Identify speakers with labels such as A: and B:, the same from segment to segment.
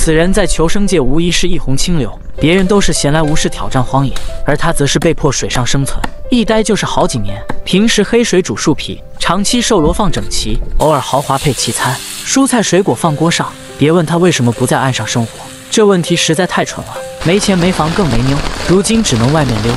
A: 此人在求生界无疑是一泓清流，别人都是闲来无事挑战荒野，而他则是被迫水上生存，一待就是好几年。平时黑水煮树皮，长期瘦罗放整齐，偶尔豪华配齐餐，蔬菜水果放锅上。别问他为什么不在岸上生活，这问题实在太蠢了。没钱没房更没妞，如今只能外面溜。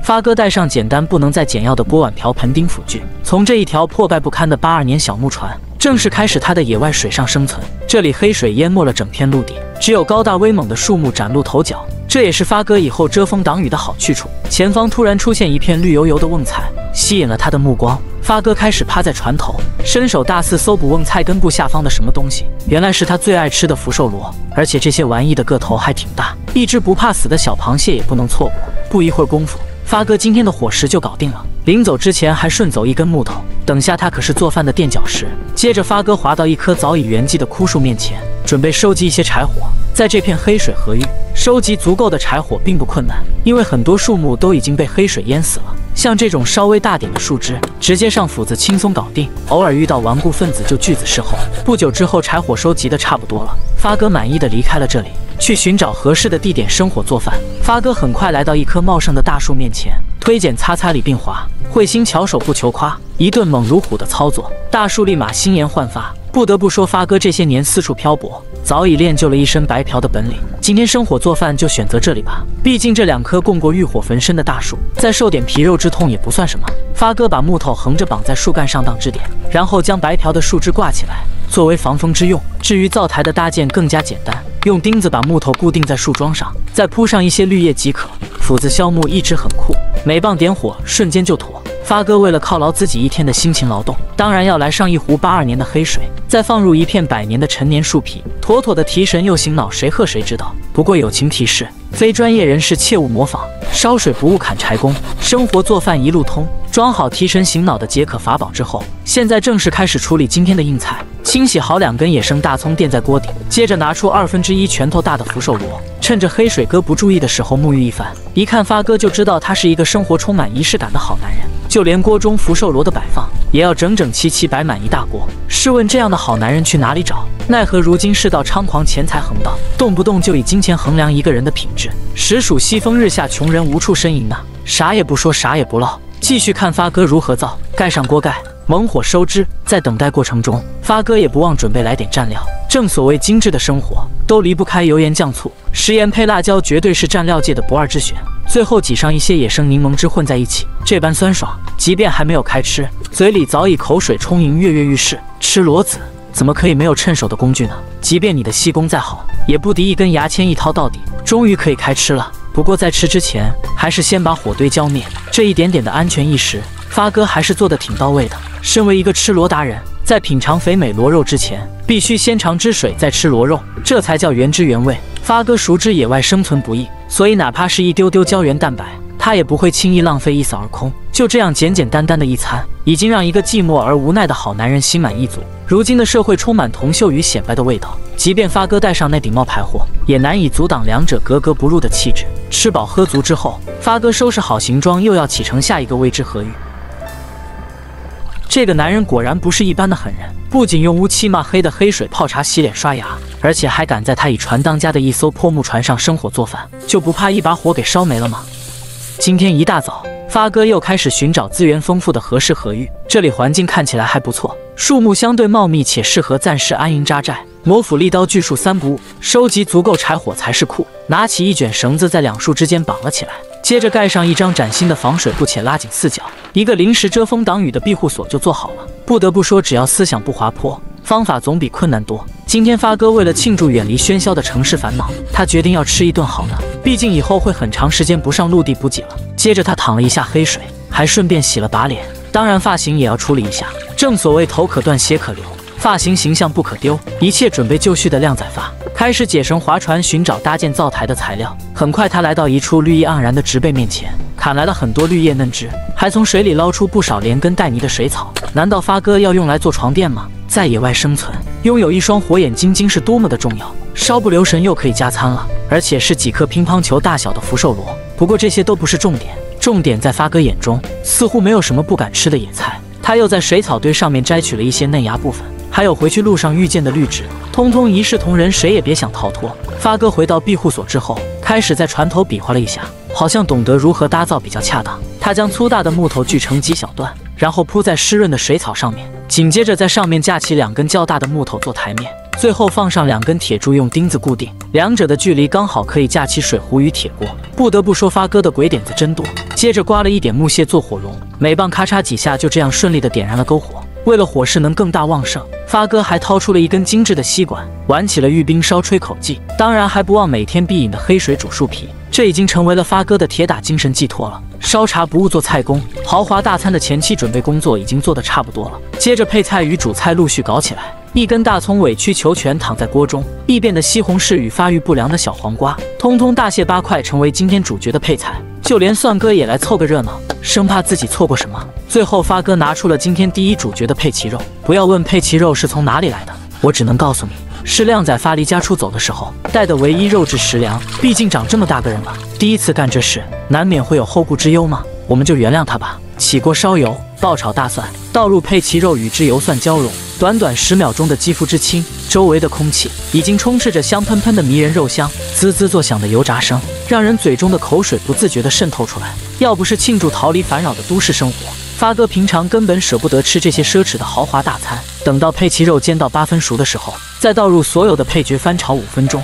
A: 发哥带上简单不能再简要的锅碗瓢盆丁辅具，从这一条破败不堪的82年小木船，正式开始他的野外水上生存。这里黑水淹没了整片陆地，只有高大威猛的树木崭露头角，这也是发哥以后遮风挡雨的好去处。前方突然出现一片绿油油的瓮菜，吸引了他的目光。发哥开始趴在船头，伸手大肆搜捕瓮菜根部下方的什么东西，原来是他最爱吃的福寿螺，而且这些玩意的个头还挺大，一只不怕死的小螃蟹也不能错过。不一会儿功夫，发哥今天的伙食就搞定了。临走之前还顺走一根木头，等下他可是做饭的垫脚石。接着发哥滑到一棵早已圆寂的枯树面前，准备收集一些柴火。在这片黑水河域，收集足够的柴火并不困难，因为很多树木都已经被黑水淹死了。像这种稍微大点的树枝，直接上斧子轻松搞定，偶尔遇到顽固分子就锯子侍候。不久之后，柴火收集的差不多了，发哥满意的离开了这里，去寻找合适的地点生火做饭。发哥很快来到一棵茂盛的大树面前，推剪擦擦李并华，慧心巧手不求夸，一顿猛如虎的操作，大树立马心颜焕发。不得不说，发哥这些年四处漂泊，早已练就了一身白嫖的本领。今天生火做饭就选择这里吧，毕竟这2棵供过浴火焚身的大树，再受点皮肉之痛也不算什么。发哥把木头横着绑在树干上当支点，然后将白嫖的树枝挂起来，作为防风之用。至于灶台的搭建更加简单，用钉子把木头固定在树桩上，再铺上一些绿叶即可。斧子削木一直很酷，每棒点火瞬间就妥。发哥为了犒劳自己一天的辛勤劳动，当然要来上一壶82年的黑水，再放入一片100年的陈年树皮，妥妥的提神又醒脑，谁喝谁知道。不过友情提示，非专业人士切勿模仿，烧水不误砍柴工，生活做饭一路通。装好提神醒脑的解渴法宝之后，现在正式开始处理今天的硬菜。清洗好2根野生大葱垫在锅底，接着拿出1/2拳头大的福寿螺，趁着黑水哥不注意的时候沐浴一番。一看发哥就知道他是一个生活充满仪式感的好男人，就连锅中福寿螺的摆放也要整整齐齐摆满一大锅。试问这样的好男人去哪里找？奈何如今世道猖狂，钱财横道，动不动就以金钱衡量一个人的品质，实属西风日下，穷人无处呻吟呐。啥也不说，啥也不唠，继续看发哥如何造。盖上锅盖，猛火收汁。在等待过程中，发哥也不忘准备来点蘸料。正所谓精致的生活都离不开油盐酱醋，食盐配辣椒绝对是蘸料界的不二之选。最后挤上一些野生柠檬汁混在一起，这般酸爽，即便还没有开吃，嘴里早已口水充盈，跃跃欲试。吃螺子怎么可以没有趁手的工具呢？即便你的细工再好，也不敌一根牙签一掏到底。终于可以开吃了，不过在吃之前，还是先把火堆浇灭。这一点点的安全意识，发哥还是做得挺到位的。身为一个吃螺达人，在品尝肥美螺肉之前，必须先尝汁水，再吃螺肉，这才叫原汁原味。发哥熟知野外生存不易，所以哪怕是一丢丢胶原蛋白，他也不会轻易浪费，一扫而空。就这样简简单单的一餐，已经让一个寂寞而无奈的好男人心满意足。如今的社会充满铜臭与显摆的味道，即便发哥戴上那顶冒牌货，也难以阻挡两者格格不入的气质。吃饱喝足之后，发哥收拾好行装，又要启程下一个未知河域。这个男人果然不是一般的狠人，不仅用乌漆嘛黑的黑水泡茶、洗脸、刷牙，而且还敢在他以船当家的一艘破木船上生火做饭，就不怕一把火给烧没了吗？今天一大早，发哥又开始寻找资源丰富的合适河域。这里环境看起来还不错，树木相对茂密，且适合暂时安营扎寨。魔斧、利刀、锯树三不误，收集足够柴火才是酷。拿起一卷绳子，在两树之间绑了起来，接着盖上一张崭新的防水布，且拉紧四角，一个临时遮风挡雨的庇护所就做好了。不得不说，只要思想不滑坡，方法总比困难多。今天发哥为了庆祝远离喧嚣的城市烦恼，他决定要吃一顿好的，毕竟以后会很长时间不上陆地补给了。接着他淌了一下黑水，还顺便洗了把脸，当然发型也要处理一下。正所谓头可断血可流，发型形象不可丢，一切准备就绪的靓仔发开始解绳划船，寻找搭建灶台的材料。很快他来到一处绿意盎然的植被面前，砍来了很多绿叶嫩枝，还从水里捞出不少连根带泥的水草。难道发哥要用来做床垫吗？在野外生存，拥有一双火眼金睛是多么的重要，稍不留神又可以加餐了，而且是几颗乒乓球大小的福寿螺。不过这些都不是重点，重点在发哥眼中似乎没有什么不敢吃的野菜。他又在水草堆上面摘取了一些嫩芽部分，还有回去路上遇见的绿植，通通一视同仁，谁也别想逃脱。发哥回到庇护所之后，开始在船头比划了一下，好像懂得如何搭造比较恰当。他将粗大的木头锯成几小段，然后铺在湿润的水草上面，紧接着在上面架起2根较大的木头做台面，最后放上2根铁柱用钉子固定，两者的距离刚好可以架起水壶与铁锅。不得不说发哥的鬼点子真多。接着刮了一点木屑做火龙，每棒咔嚓几下，就这样顺利的点燃了篝火。为了火势能更大旺盛，发哥还掏出了一根精致的吸管，玩起了玉冰烧吹口技，当然还不忘每天必饮的黑水煮树皮，这已经成为了发哥的铁打精神寄托了。烧茶不误做菜工，豪华大餐的前期准备工作已经做得差不多了，接着配菜与主菜陆续搞起来。一根大葱委曲求全躺在锅中，异变的西红柿与发育不良的小黄瓜，通通大卸8块，成为今天主角的配菜。就连蒜哥也来凑个热闹，生怕自己错过什么。最后发哥拿出了今天第一主角的佩奇肉，不要问佩奇肉是从哪里来的，我只能告诉你，是靓仔发离家出走的时候带的唯一肉质食粮。毕竟长这么大个人了，第一次干这事，难免会有后顾之忧嘛，我们就原谅他吧。起锅烧油，爆炒大蒜，倒入佩奇肉，与之油蒜交融。短短10秒钟的肌肤之亲，周围的空气已经充斥着香喷喷的迷人肉香，滋滋作响的油炸声，让人嘴中的口水不自觉地渗透出来。要不是庆祝逃离烦扰的都市生活，发哥平常根本舍不得吃这些奢侈的豪华大餐。等到佩奇肉煎到8分熟的时候，再倒入所有的配角，翻炒5分钟，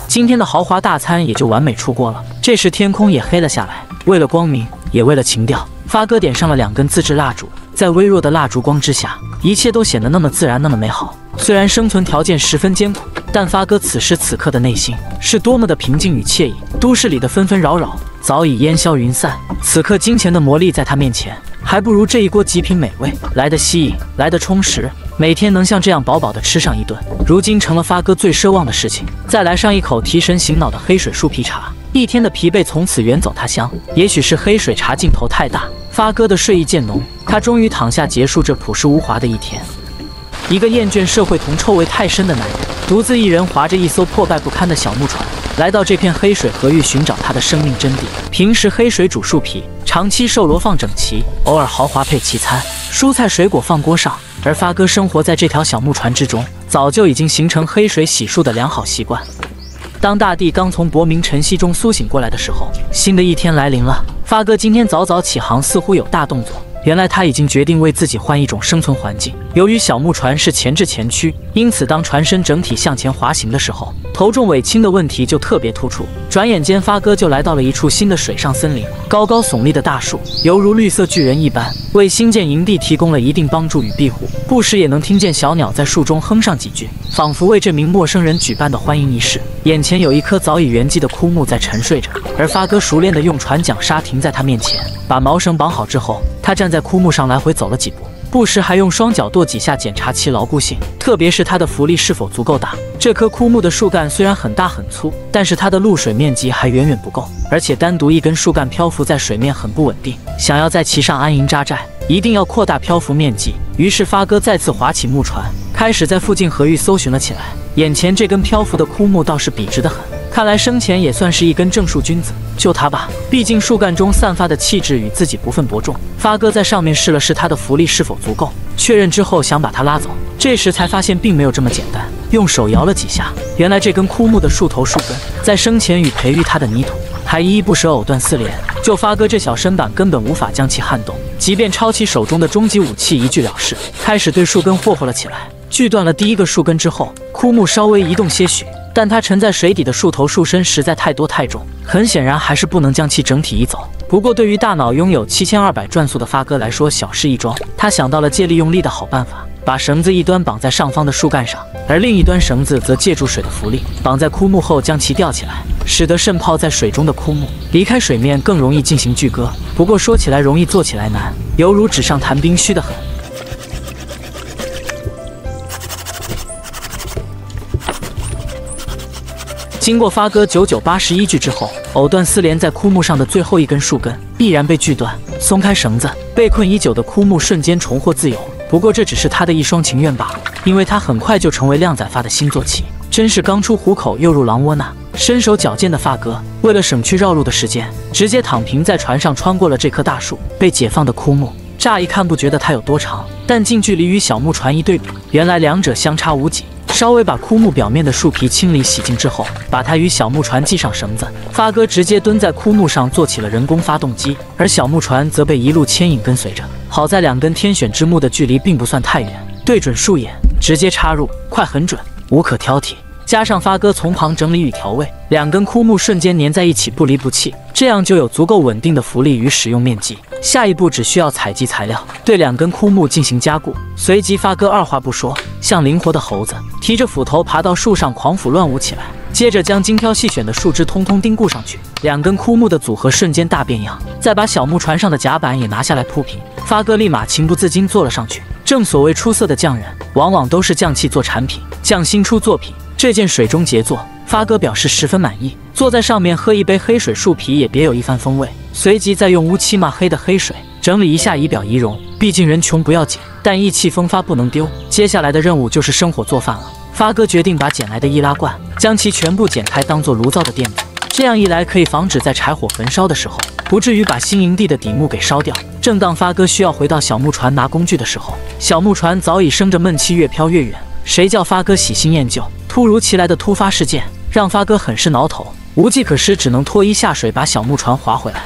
A: 今天的豪华大餐也就完美出锅了。这时天空也黑了下来，为了光明，也为了情调，发哥点上了2根自制蜡烛，在微弱的蜡烛光之下，一切都显得那么自然，那么美好。虽然生存条件十分艰苦，但发哥此时此刻的内心是多么的平静与惬意。都市里的纷纷扰扰早已烟消云散，此刻金钱的魔力在他面前，还不如这一锅极品美味来得吸引，来得充实。每天能像这样饱饱的吃上一顿，如今成了发哥最奢望的事情。再来上一口提神醒脑的黑水树皮茶，一天的疲惫从此远走他乡。也许是黑水茶劲头太大，发哥的睡意渐浓，他终于躺下结束这朴实无华的一天。一个厌倦社会铜臭味太深的男人，独自一人划着一艘破败不堪的小木船，来到这片黑水河域寻找他的生命真谛。平时黑水煮树皮，长期瘦螺放整齐，偶尔豪华配齐餐，蔬菜水果放锅上。而发哥生活在这条小木船之中，早就已经形成黑水洗漱的良好习惯。当大地刚从薄明晨曦中苏醒过来的时候，新的一天来临了。发哥今天早早起航，似乎有大动作。原来他已经决定为自己换一种生存环境。由于小木船是前置前驱，因此当船身整体向前滑行的时候，头重尾轻的问题就特别突出。转眼间，发哥就来到了一处新的水上森林，高高耸立的大树犹如绿色巨人一般，为新建营地提供了一定帮助与庇护。不时也能听见小鸟在树中哼上几句，仿佛为这名陌生人举办的欢迎仪式。眼前有一棵早已圆寂的枯木在沉睡着，而发哥熟练地用船桨刹停在他面前，把毛绳绑好之后，他站在枯木上来回走了几步，不时还用双脚跺几下检查其牢固性，特别是它的浮力是否足够大。这棵枯木的树干虽然很大很粗，但是它的露水面积还远远不够，而且单独一根树干漂浮在水面很不稳定，想要在其上安营扎寨，一定要扩大漂浮面积。于是发哥再次划起木船，开始在附近河域搜寻了起来。眼前这根漂浮的枯木倒是笔直得很，看来生前也算是一根正树君子。就它吧，毕竟树干中散发的气质与自己不分伯仲。发哥在上面试了试它的浮力是否足够，确认之后想把它拉走，这时才发现并没有这么简单。用手摇了几下，原来这根枯木的树头树根在生前与培育它的泥土还依依不舍，藕断丝连。就发哥这小身板根本无法将其撼动，即便抄起手中的终极武器一锯了事，开始对树根霍霍了起来。锯断了第一个树根之后，枯木稍微移动些许，但它沉在水底的树头树身实在太多太重，很显然还是不能将其整体移走。不过对于大脑拥有7200转速的发哥来说，小事一桩。他想到了借力用力的好办法，把绳子一端绑在上方的树干上，而另一端绳子则借助水的浮力绑在枯木后将其吊起来，使得浸泡在水中的枯木离开水面更容易进行锯割。不过说起来容易，做起来难，犹如纸上谈兵，虚得很。经过发哥9981锯之后，藕断丝连在枯木上的最后一根树根毅然被锯断。松开绳子，被困已久的枯木瞬间重获自由。不过这只是他的一厢情愿罢了，因为他很快就成为靓仔发的新坐骑。真是刚出虎口又入狼窝呐！身手矫健的发哥为了省去绕路的时间，直接躺平在船上，穿过了这棵大树。被解放的枯木乍一看不觉得它有多长，但近距离与小木船一对比，原来两者相差无几。稍微把枯木表面的树皮清理洗净之后，把它与小木船系上绳子，发哥直接蹲在枯木上做起了人工发动机，而小木船则被一路牵引跟随着。好在两根天选之木的距离并不算太远，对准树眼直接插入，快很准，无可挑剔。加上发哥从旁整理与调味，两根枯木瞬间粘在一起不离不弃，这样就有足够稳定的浮力与使用面积。下一步只需要采集材料，对两根枯木进行加固。随即发哥二话不说，像灵活的猴子，提着斧头爬到树上狂斧乱舞起来，接着将精挑细选的树枝通通钉固上去，两根枯木的组合瞬间大变样。再把小木船上的甲板也拿下来铺平，发哥立马情不自禁坐了上去。正所谓出色的匠人，往往都是匠气做产品，匠心出作品。这件水中杰作，发哥表示十分满意。坐在上面喝一杯黑水树皮也别有一番风味。随即再用乌漆嘛黑的黑水整理一下仪表仪容，毕竟人穷不要紧，但意气风发不能丢。接下来的任务就是生火做饭了。发哥决定把捡来的易拉罐将其全部剪开，当做炉灶的垫子。这样一来可以防止在柴火焚烧的时候，不至于把新营地的底木给烧掉。正当发哥需要回到小木船拿工具的时候，小木船早已生着闷气越飘越远。谁叫发哥喜新厌旧？突如其来的突发事件让发哥很是挠头，无计可施，只能脱衣下水把小木船划回来。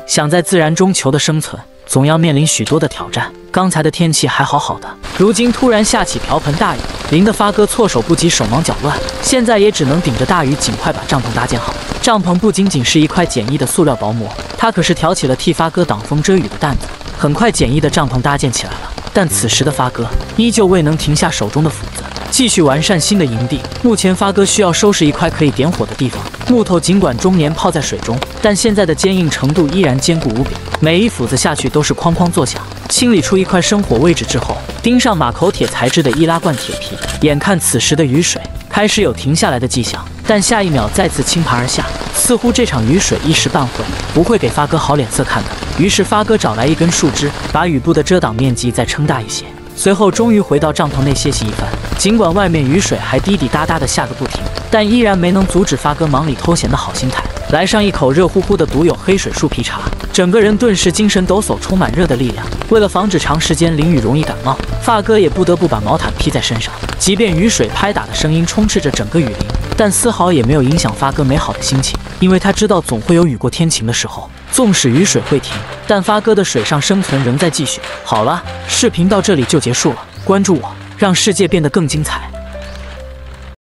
A: 想在自然中求得生存，总要面临许多的挑战。刚才的天气还好好的，如今突然下起瓢盆大雨，淋得发哥措手不及，手忙脚乱。现在也只能顶着大雨，尽快把帐篷搭建好。帐篷不仅仅是一块简易的塑料薄膜，它可是挑起了替发哥挡风遮雨的担子。很快，简易的帐篷搭建起来了，但此时的发哥依旧未能停下手中的斧子，继续完善新的营地。目前发哥需要收拾一块可以点火的地方。木头尽管终年泡在水中，但现在的坚硬程度依然坚固无比，每一斧子下去都是哐哐作响。清理出一块生火位置之后，钉上马口铁材质的易拉罐铁皮。眼看此时的雨水开始有停下来的迹象，但下一秒再次倾盆而下，似乎这场雨水一时半会不会给发哥好脸色看的。于是发哥找来一根树枝，把雨布的遮挡面积再撑大一些。随后终于回到帐篷内歇息一番。尽管外面雨水还滴滴答答的下个不停，但依然没能阻止发哥忙里偷闲的好心态。来上一口热乎乎的独有黑水树皮茶，整个人顿时精神抖擞，充满热的力量。为了防止长时间淋雨容易感冒，发哥也不得不把毛毯披在身上。即便雨水拍打的声音充斥着整个雨林，但丝毫也没有影响发哥美好的心情，因为他知道总会有雨过天晴的时候。纵使雨水会停，但发哥的水上生存仍在继续。好了，视频到这里就结束了，关注我，让世界变得更精彩。